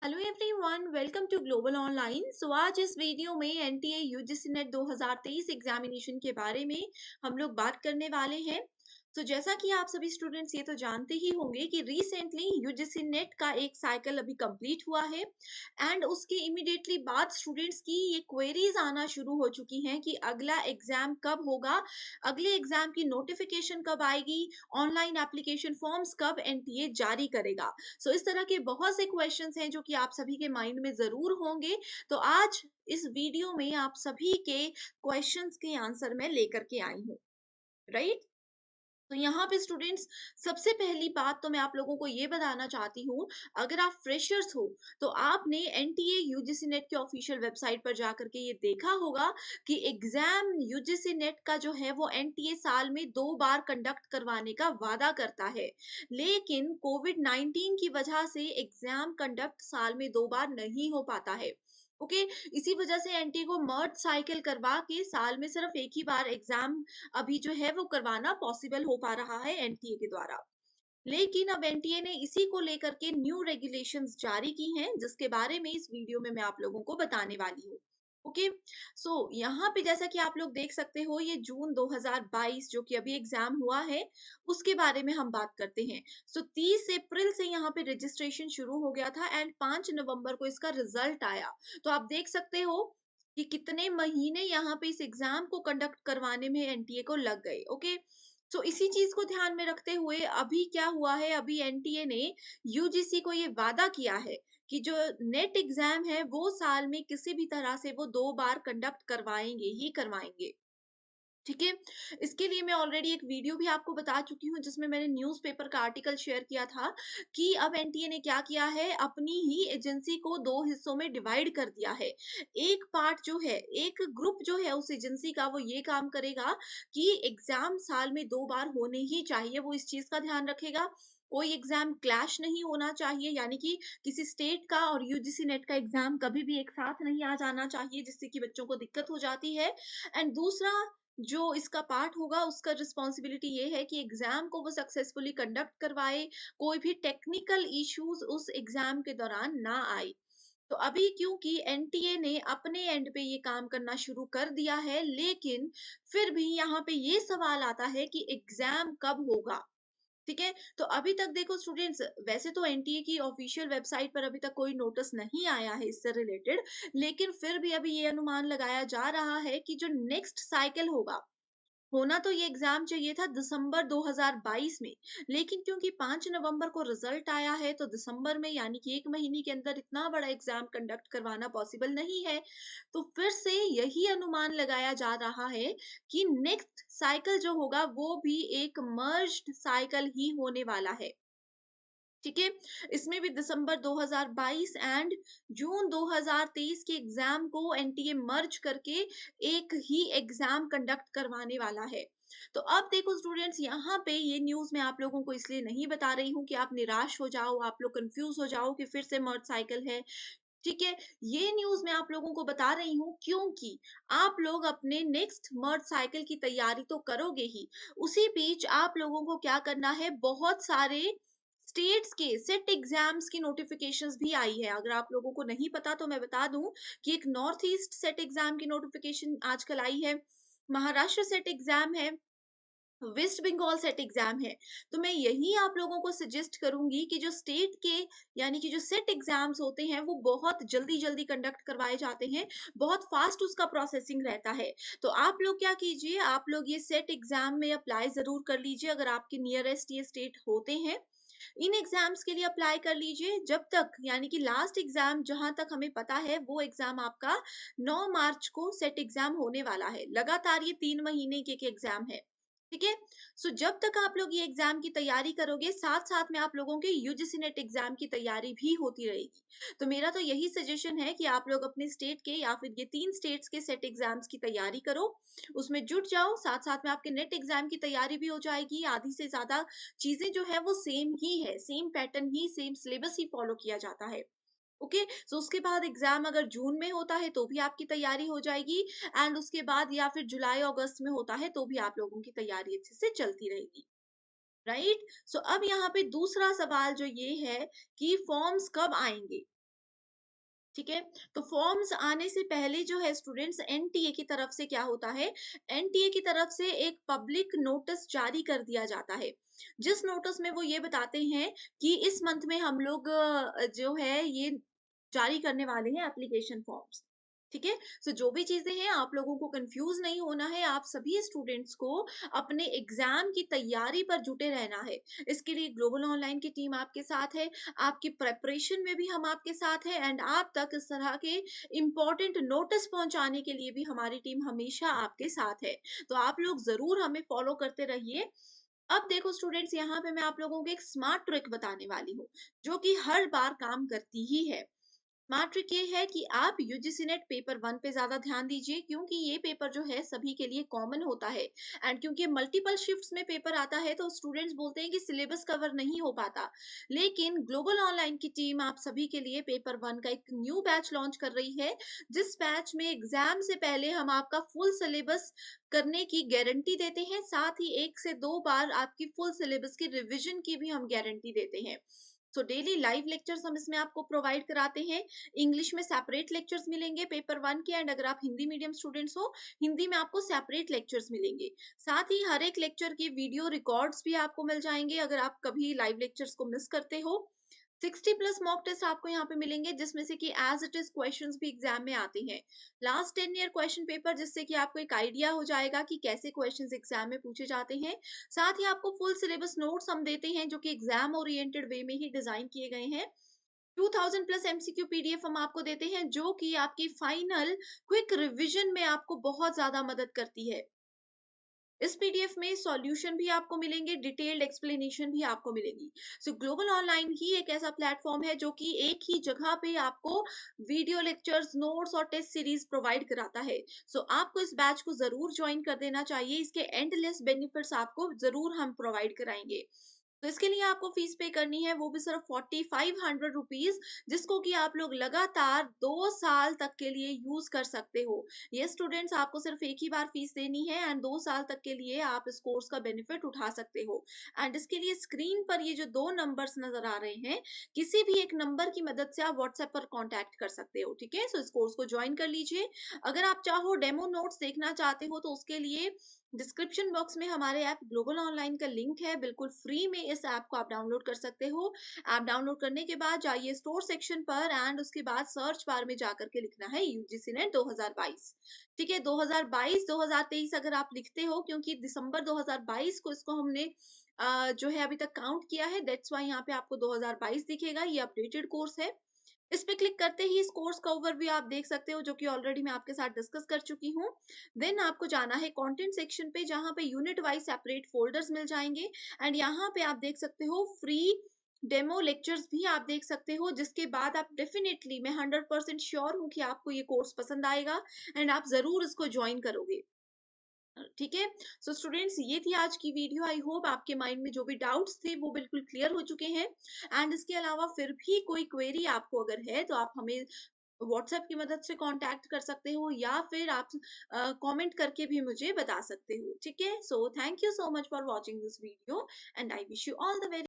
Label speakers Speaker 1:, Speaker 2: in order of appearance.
Speaker 1: Hello everyone, welcome to global online. आज इस video में एनटीए यूजीसी नेट 2023 एग्जामिनेशन के बारे में हम लोग बात करने वाले हैं। जैसा कि आप सभी स्टूडेंट्स ये तो जानते ही होंगे कि रिसेंटली यूजीसी नेट का एक साइकिल अभी कंप्लीट हुआ है एंड उसके इमीडिएटली बाद स्टूडेंट्स की ये क्वेरीज आना शुरू हो चुकी हैं कि अगला एग्जाम कब होगा, अगले एग्जाम की नोटिफिकेशन कब आएगी, ऑनलाइन एप्लीकेशन फॉर्म्स कब एनटीए जारी करेगा। इस तरह के बहुत से क्वेश्चंस हैं जो कि आप सभी के माइंड में जरूर होंगे। तो आज इस वीडियो में आप सभी के क्वेश्चंस के आंसर मैं लेकर के आई हूँ, राइट। तो यहाँ पे स्टूडेंट्स, सबसे पहली बात तो मैं आप लोगों को ये बताना चाहती हूँ, अगर आप फ्रेशर्स हो तो आपने एनटीए यूजीसी नेट के ऑफिशियल वेबसाइट पर जाकर के ये देखा होगा कि एग्जाम यूजीसी नेट का जो है वो एनटीए साल में 2 बार कंडक्ट करवाने का वादा करता है। लेकिन कोविड 19 की वजह से एग्जाम कंडक्ट साल में 2 बार नहीं हो पाता है। ओके, इसी वजह से एनटीए को मर्ज साइकिल करवा के साल में सिर्फ एक ही बार एग्जाम अभी जो है वो करवाना पॉसिबल हो पा रहा है एनटीए के द्वारा। लेकिन अब एनटीए ने इसी को लेकर के न्यू रेगुलेशंस जारी की हैं, जिसके बारे में इस वीडियो में मैं आप लोगों को बताने वाली हूँ। ओके, यहाँ पे जैसा कि आप लोग देख सकते हो, ये जून 2022 जो कि अभी एग्जाम हुआ है उसके बारे में हम बात करते हैं। 30 अप्रैल से यहाँ पे रजिस्ट्रेशन शुरू हो गया था एंड 5 नवंबर को इसका रिजल्ट आया। तो आप देख सकते हो कि कितने महीने यहाँ पे इस एग्जाम को कंडक्ट करवाने में एनटीए को लग गए। ओके, इसी चीज को ध्यान में रखते हुए अभी क्या हुआ है, अभी एनटीए ने यूजीसी को ये वादा किया है कि जो नेट एग्जाम है वो साल में किसी भी तरह से वो 2 बार कंडक्ट करवाएंगे ही करवाएंगे। ठीक है, इसके लिए मैं ऑलरेडी एक वीडियो भी आपको बता चुकी हूँ जिसमें मैंने न्यूज़पेपर का आर्टिकल शेयर किया था कि अब एनटीए ने क्या किया है, अपनी ही एजेंसी को 2 हिस्सों में डिवाइड कर दिया है। एक पार्ट जो है, एक ग्रुप जो है उस एजेंसी का, वो ये काम करेगा कि एग्जाम साल में 2 बार होने ही चाहिए, वो इस चीज का ध्यान रखेगा। कोई एग्जाम क्लैश नहीं होना चाहिए, यानी कि किसी स्टेट का और यूजीसी नेट का एग्जाम कभी भी एक साथ नहीं आ जाना चाहिए, जिससे कि बच्चों को दिक्कत हो जाती है। एंड दूसरा जो इसका पार्ट होगा, उसका रिस्पॉन्सिबिलिटी ये है कि एग्जाम को वो सक्सेसफुली कंडक्ट करवाए, कोई भी टेक्निकल इश्यूज उस एग्जाम के दौरान ना आए। तो अभी क्योंकि एनटीए ने अपने एंड पे ये काम करना शुरू कर दिया है, लेकिन फिर भी यहाँ पे ये सवाल आता है कि एग्जाम कब होगा। ठीक है, तो अभी तक देखो स्टूडेंट्स, वैसे तो एनटीए की ऑफिशियल वेबसाइट पर अभी तक कोई नोटिस नहीं आया है इससे रिलेटेड, लेकिन फिर भी अभी ये अनुमान लगाया जा रहा है कि जो नेक्स्ट साइकिल होगा, होना तो ये एग्जाम चाहिए था दिसंबर 2022 में, लेकिन क्योंकि 5 नवंबर को रिजल्ट आया है तो दिसंबर में, यानी कि 1 महीने के अंदर इतना बड़ा एग्जाम कंडक्ट करवाना पॉसिबल नहीं है। तो फिर से यही अनुमान लगाया जा रहा है कि नेक्स्ट साइकिल जो होगा वो भी एक मर्ज्ड साइकिल ही होने वाला है। ठीक है, इसमें भी दिसंबर 2022 एंड जून 2023 के एग्जाम को एनटीए मर्ज करके एक ही एग्जाम कंडक्ट करवाने वाला है। तो अब देखो स्टूडेंट्स, यहाँ पे ये न्यूज मैं आप लोगों को इसलिए नहीं बता रही हूँ कि आप निराश हो जाओ, आप लोग कंफ्यूज हो जाओ कि फिर से मर्ज साइकिल है। ठीक है, ये न्यूज मैं आप लोगों को बता रही हूँ क्योंकि आप लोग अपने नेक्स्ट मर्ज साइकिल की तैयारी तो करोगे ही, उसी बीच आप लोगों को क्या करना है, बहुत सारे स्टेट्स के सेट एग्जाम्स की नोटिफिकेशंस भी आई है। अगर आप लोगों को नहीं पता तो मैं बता दूं कि एक नॉर्थ ईस्ट सेट एग्जाम की नोटिफिकेशन आजकल आई है, महाराष्ट्र सेट एग्जाम है, वेस्ट बंगाल सेट एग्जाम है। तो मैं यही आप लोगों को सजेस्ट करूंगी कि जो स्टेट के, यानी कि जो सेट एग्जाम्स होते हैं वो बहुत जल्दी जल्दी कंडक्ट करवाए जाते हैं, बहुत फास्ट उसका प्रोसेसिंग रहता है। तो आप लोग क्या कीजिए, आप लोग ये सेट एग्जाम में अप्लाई जरूर कर लीजिए, अगर आपके नियरेस्ट ये स्टेट होते हैं। इन एग्जाम्स के लिए अप्लाई कर लीजिए जब तक, यानी कि लास्ट एग्जाम जहां तक हमें पता है वो एग्जाम आपका 9 मार्च को सेट एग्जाम होने वाला है। लगातार ये 3 महीने के एग्जाम है। ठीक है, जब तक आप लोग ये एग्जाम की तैयारी करोगे, साथ साथ में आप लोगों के यूजीसी नेट एग्जाम की तैयारी भी होती रहेगी। तो मेरा तो यही सजेशन है कि आप लोग अपने स्टेट के या फिर ये 3 स्टेट्स के सेट एग्जाम्स की तैयारी करो, उसमें जुट जाओ, साथ साथ में आपके नेट एग्जाम की तैयारी भी हो जाएगी। आधी से ज्यादा चीजें जो है वो सेम ही है, सेम पैटर्न ही, सेम सिलेबस ही फॉलो किया जाता है। ओके, उसके बाद एग्जाम अगर जून में होता है तो भी आपकी तैयारी हो जाएगी, एंड उसके बाद या फिर जुलाई अगस्त में होता है तो भी आप लोगों की तैयारी अच्छे से चलती रहेगी, राइट। अब यहाँ पे दूसरा सवाल जो ये है कि फॉर्म्स कब आएंगे। ठीक है। तो फॉर्म्स आने से पहले जो है स्टूडेंट्स, एनटीए की तरफ से क्या होता है, एनटीए की तरफ से एक पब्लिक नोटिस जारी कर दिया जाता है, जिस नोटिस में वो ये बताते हैं कि इस मंथ में हम लोग जो है ये जारी करने वाले हैं एप्लीकेशन फॉर्म्स। ठीक है। सो जो भी चीजें हैं, आप लोगों को कंफ्यूज नहीं होना है, आप सभी स्टूडेंट्स को अपने एग्जाम की तैयारी पर जुटे रहना है। इसके लिए ग्लोबल ऑनलाइन की टीम आपके साथ है, आपकी प्रेपरेशन में भी हम आपके साथ हैं, एंड आप तक इस तरह के इम्पोर्टेंट नोटिस पहुंचाने के लिए भी हमारी टीम हमेशा आपके साथ है। तो आप लोग जरूर हमें फॉलो करते रहिए। अब देखो स्टूडेंट्स, यहाँ पे मैं आप लोगों को एक स्मार्ट ट्रिक बताने वाली हूँ, जो कि हर बार काम करती ही है। स्मार्ट ट्रिक ये है कि आप यूजीसी नेट पेपर 1 पे ज्यादा ध्यान दीजिए, क्योंकि ये पेपर जो है सभी के लिए कॉमन होता है, एंड क्योंकि मल्टीपल शिफ्ट्स में पेपर आता है तो स्टूडेंट्स बोलते हैं कि सिलेबस कवर नहीं हो पाता। लेकिन ग्लोबल ऑनलाइन की टीम आप सभी के लिए पेपर 1 का एक न्यू बैच लॉन्च कर रही है, जिस बैच में एग्जाम से पहले हम आपका फुल सिलेबस करने की गारंटी देते हैं, साथ ही 1 से 2 बार आपकी फुल सिलेबस की रिविजन की भी हम गारंटी देते हैं। सो डेली लाइव लेक्चर्स हम इसमें आपको प्रोवाइड कराते हैं। इंग्लिश में सेपरेट लेक्चर्स मिलेंगे पेपर 1 के, एंड अगर आप हिंदी मीडियम स्टूडेंट्स हो, हिंदी में आपको सेपरेट लेक्चर्स मिलेंगे। साथ ही हर एक लेक्चर की वीडियो रिकॉर्ड्स भी आपको मिल जाएंगे अगर आप कभी लाइव लेक्चर्स को मिस करते हो। 60 प्लस मॉक टेस्ट आपको यहाँ पे मिलेंगे, जिसमें से कि एज इट इज क्वेश्चंस भी एग्जाम में आते हैं। लास्ट 10 ईयर क्वेश्चन पेपर, जिससे कि आपको एक आइडिया हो जाएगा कि कैसे क्वेश्चंस एग्जाम में पूछे जाते हैं। साथ ही आपको फुल सिलेबस नोट्स हम देते हैं, जो कि एग्जाम ओरिएंटेड वे में ही डिजाइन किए गए हैं। 2000 प्लस एमसीक्यू पीडीएफ हम आपको देते हैं, जो कि आपकी फाइनल क्विक रिवीजन में आपको बहुत ज्यादा मदद करती है। इस पीडीएफ में सॉल्यूशन भी आपको मिलेंगे, डिटेल्ड एक्सप्लेनेशन भी आपको मिलेगी। सो ग्लोबल ऑनलाइन ही एक ऐसा प्लेटफॉर्म है जो कि एक ही जगह पे आपको वीडियो लेक्चर्स, नोट्स और टेस्ट सीरीज प्रोवाइड कराता है। सो आपको इस बैच को जरूर ज्वाइन कर देना चाहिए, इसके एंडलेस बेनिफिट्स आपको जरूर हम प्रोवाइड कराएंगे। तो इसके लिए आपको फीस पे करनी है, वो भी सिर्फ 4500 रुपीज, जिसको कि आप लोग लगातार 2 साल तक के लिए यूज कर सकते हो। ये स्टूडेंट्स, आपको सिर्फ एक ही बार फीस देनी है, एंड 2 साल तक के लिए आप इस कोर्स का बेनिफिट उठा सकते हो। एंड इसके लिए स्क्रीन पर ये जो 2 नंबर्स नजर आ रहे हैं, किसी भी एक नंबर की मदद से आप व्हाट्सएप पर कॉन्टैक्ट कर सकते हो। ठीक है। सो इस कोर्स को ज्वाइन कर लीजिए। अगर आप चाहो डेमो नोट्स देखना चाहते हो, तो उसके लिए डिस्क्रिप्शन बॉक्स में हमारे ऐप ग्लोबल ऑनलाइन का लिंक है, बिल्कुल फ्री में इस ऐप को आप डाउनलोड कर सकते हो। ऐप डाउनलोड करने के बाद जाइए स्टोर सेक्शन पर, एंड उसके बाद सर्च बार में जाकर के लिखना है यूजीसी नेट 2022। ठीक है। 2022 2023 अगर आप लिखते हो, क्योंकि दिसंबर 2022 को इसको हमने जो है अभी तक काउंट किया है, दैट्स वाई यहाँ पे आपको 2022 दिखेगा। ये अपडेटेड कोर्स है। इस पे क्लिक करते ही इस कोर्स का ओवरव्यू आप देख सकते हो, जो कि ऑलरेडी मैं आपके साथ डिस्कस कर चुकी हूँ। देन आपको जाना है कंटेंट सेक्शन पे, जहाँ पे यूनिट वाइज सेपरेट फोल्डर्स मिल जाएंगे, एंड यहाँ पे आप देख सकते हो फ्री डेमो लेक्चर्स भी आप देख सकते हो, जिसके बाद आप डेफिनेटली, मैं 100% श्योर हूँ कि आपको ये कोर्स पसंद आएगा, एंड आप जरूर इसको ज्वाइन करोगे। ठीक है। सो स्टूडेंट्स, ये थी आज की वीडियो। आई होप आपके माइंड में जो भी डाउट्स थे वो बिल्कुल क्लियर हो चुके हैं। एंड इसके अलावा फिर भी कोई क्वेरी आपको अगर है, तो आप हमें व्हाट्सएप की मदद से कांटेक्ट कर सकते हो, या फिर आप कमेंट करके भी मुझे बता सकते हो। ठीक है। So thank you so much for watching this video, and I wish you all the very